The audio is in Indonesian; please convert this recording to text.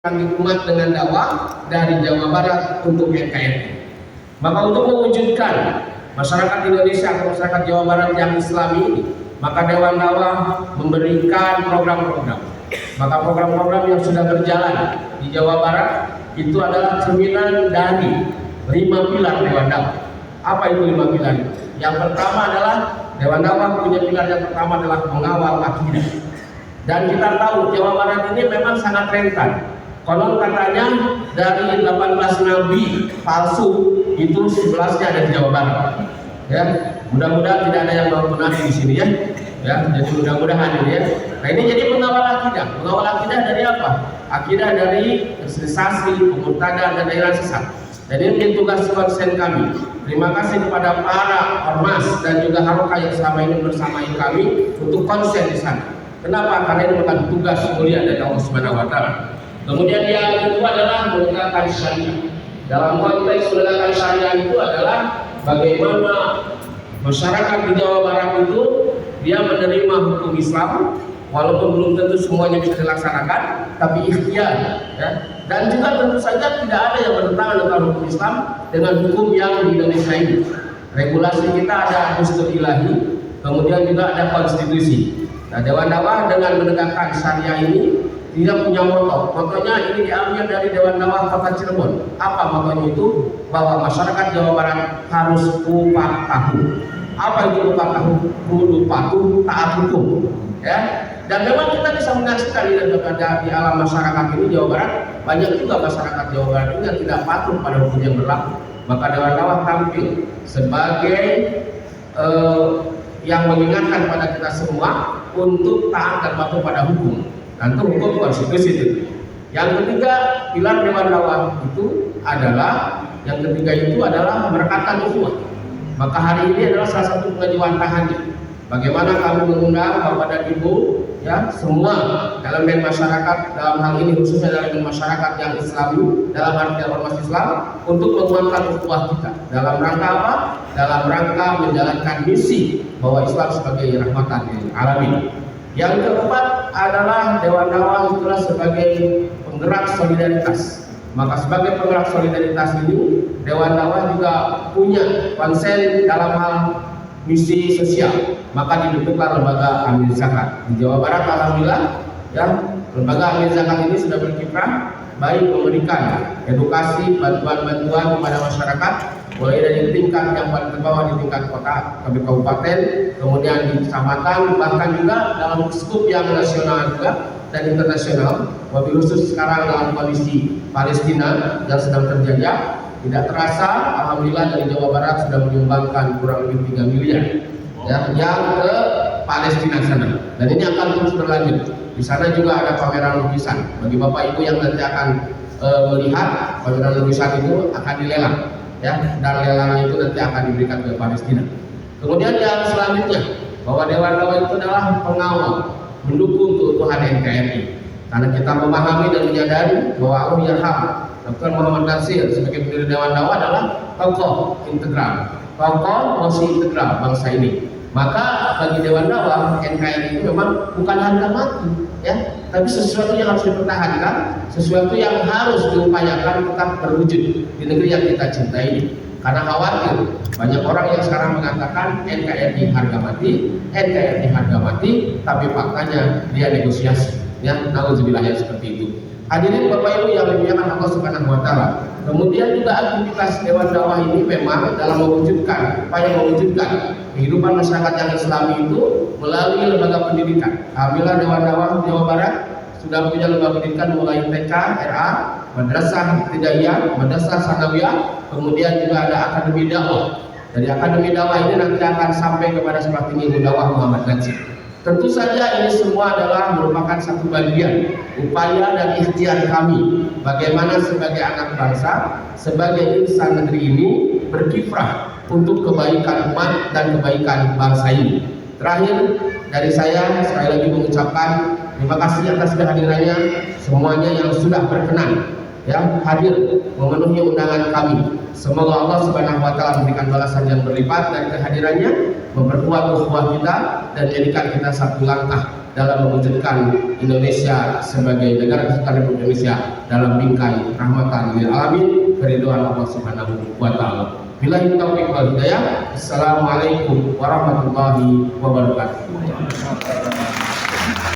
hikmat dengan dakwah dari Jawa Barat untuk NKRI. Maka untuk mewujudkan masyarakat Indonesia atau masyarakat Jawa Barat yang Islami ini, maka Dewan Dakwah memberikan program-program. Maka program-program yang sudah berjalan di Jawa Barat itu adalah cerminan dari 5 pilar Dewan Dakwah. Apa itu 5 pilar? Yang pertama adalah Dewan Dakwah punya pilar yang pertama adalah mengawal akidah. Dan kita tahu Jawa Barat ini memang sangat rentan. Konon katanya dari 18 nabi palsu itu 11-nya ada di Jawa Barat. Ya, mudah-mudahan tidak ada yang mau munafik di sini ya. Ya, jadi mudah-mudahan ini ya. Nah ini jadi mengawal akidah. Mengawal akidah dari apa? Akidah dari sensasi, pemurtadan dan daerah sesat. Dan ini menjadi tugas konsen kami. Terima kasih kepada para ormas dan juga harokah yang selama ini bersamai kami untuk konsen di sana. Kenapa? Karena ini merupakan tugas mulia dari Allah Subhanahu wa Ta'ala. Kemudian yang kedua adalah menegakkan syariah. Dalam konteks menegakkan syariah itu adalah bagaimana masyarakat di Jawa Barat itu dia menerima hukum Islam, walaupun belum tentu semuanya bisa dilaksanakan, tapi ikhtiar. Ya. Dan juga tentu saja tidak ada yang bertentangan dengan hukum Islam dengan hukum yang di Indonesia ini. Regulasi kita ada Dastur Ilahi, kemudian juga ada konstitusi. Nah, Dewan Dakwah dengan menegakkan syariah ini tidak punya moto. Motonya ini diambil dari Dewan Dakwah Kota Cirebon. Apa motonya itu? Bahwa masyarakat Jawa Barat harus upah tahu. Apa itu upah tahu? Kudu patuh taat hukum. Ya. Dan memang kita bisa menyaksikan di alam masyarakat ini Jawa Barat banyak juga masyarakat Jawa Barat ini yang tidak patuh pada hukum yang berlaku. Maka Dewan Dakwah tampil sebagai yang mengingatkan pada kita semua untuk taat dan patuh pada hukum. Tentu hukum konstitusi itu. Yang ketiga pilar Dewan Dakwah itu adalah merekatkan ukhuwah. Maka hari ini adalah salah satu pengajuan tahannya. Bagaimana kami mengundang Bapak dan Ibu ya semua elemen masyarakat dalam hal ini khususnya elemen masyarakat yang Islami dalam arti ormas Islam untuk menguatkan ukhuwah kita. Dalam rangka apa? Dalam rangka menjalankan misi bahwa Islam sebagai rahmatan lil alamin. Yang keempat adalah Dewan Dakwah itulah sebagai penggerak solidaritas. Maka sebagai penggerak solidaritas ini Dewan Dakwah juga punya konsen dalam hal misi sosial. Maka dibentuklah lembaga Amil Zakat di Jawa Barat. Alhamdulillah ya, lembaga Amil Zakat ini sudah berkiprah baik memberikan edukasi, bantuan-bantuan kepada masyarakat mulai dari tingkat yang paling terbawah di tingkat kota, kabupaten, kemudian di kecamatan, bahkan juga dalam skup yang nasional juga dan internasional. Wabil khusus sekarang dalam kondisi Palestina yang sedang terjajah, tidak terasa alhamdulillah dari Jawa Barat sudah menyumbangkan kurang lebih 3 miliar ya, yang ke Palestina sana. Dan ini akan terus berlanjut. Di sana juga ada pameran lukisan. Bagi Bapak Ibu yang nanti akan melihat pameran lukisan itu akan dilelang ya, dan lelangnya itu nanti akan diberikan ke Palestina. Kemudian yang selanjutnya bahwa Dewan Dakwah itu adalah pengawal, mendukung keutuhan NKRI. Karena kita memahami dan menyadari bahwa Allah Yarham Dr. Muhammad Nasir sebagai pendiri Dewan Dakwah adalah tokoh integral, tokoh masih integral bangsa ini. Maka bagi Dewan Dakwah NKRI itu memang bukan harga mati ya, tapi sesuatu yang harus dipertahankan, sesuatu yang harus diupayakan tetap terwujud di negeri yang kita cintai ini. Karena khawatir banyak orang yang sekarang mengatakan NKRI harga mati, NKRI harga mati, tapi faktanya dia negosiasi ya, nauzubillah yang seperti itu. Hadirin Bapak Ibu yang dimuliakan Allah Subhanahu wa Ta'ala. Kemudian juga aktivitas Dewan Dakwah ini memang dalam mewujudkan kehidupan masyarakat yang Islami itu melalui lembaga pendidikan. Alhamdulillah Dewan Dakwah Jawa Barat sudah punya lembaga pendidikan mulai TK, RA, Madrasah Ibtidaiyah, Madrasah Sanawiyah, kemudian juga ada Akademi Dakwah. Dari Akademi Dakwah ini nanti akan sampai kepada Sekolah Tinggi Ilmu Dakwah Muhammad Najib. Tentu saja ini semua adalah merupakan satu bagian upaya dan ikhtiar kami bagaimana sebagai anak bangsa, sebagai insan negeri ini berkiprah untuk kebaikan umat dan kebaikan bangsa ini. Terakhir dari saya sekali lagi mengucapkan terima kasih atas kehadirannya semuanya yang sudah berkenan ya hadir memenuhi undangan kami. Semoga Allah Subhanahu wa Ta'ala memberikan balasan yang berlipat dari kehadirannya, memperkuat ukhuwah kita dan menjadikan kita satu langkah dalam mewujudkan Indonesia sebagai negara kesatuan Republik Indonesia dalam bingkai rahmatan lil alamin, keridhaan Allah Subhanahu wa taala. Billahi taufiq wal hidayah. Assalamualaikum warahmatullahi wabarakatuh.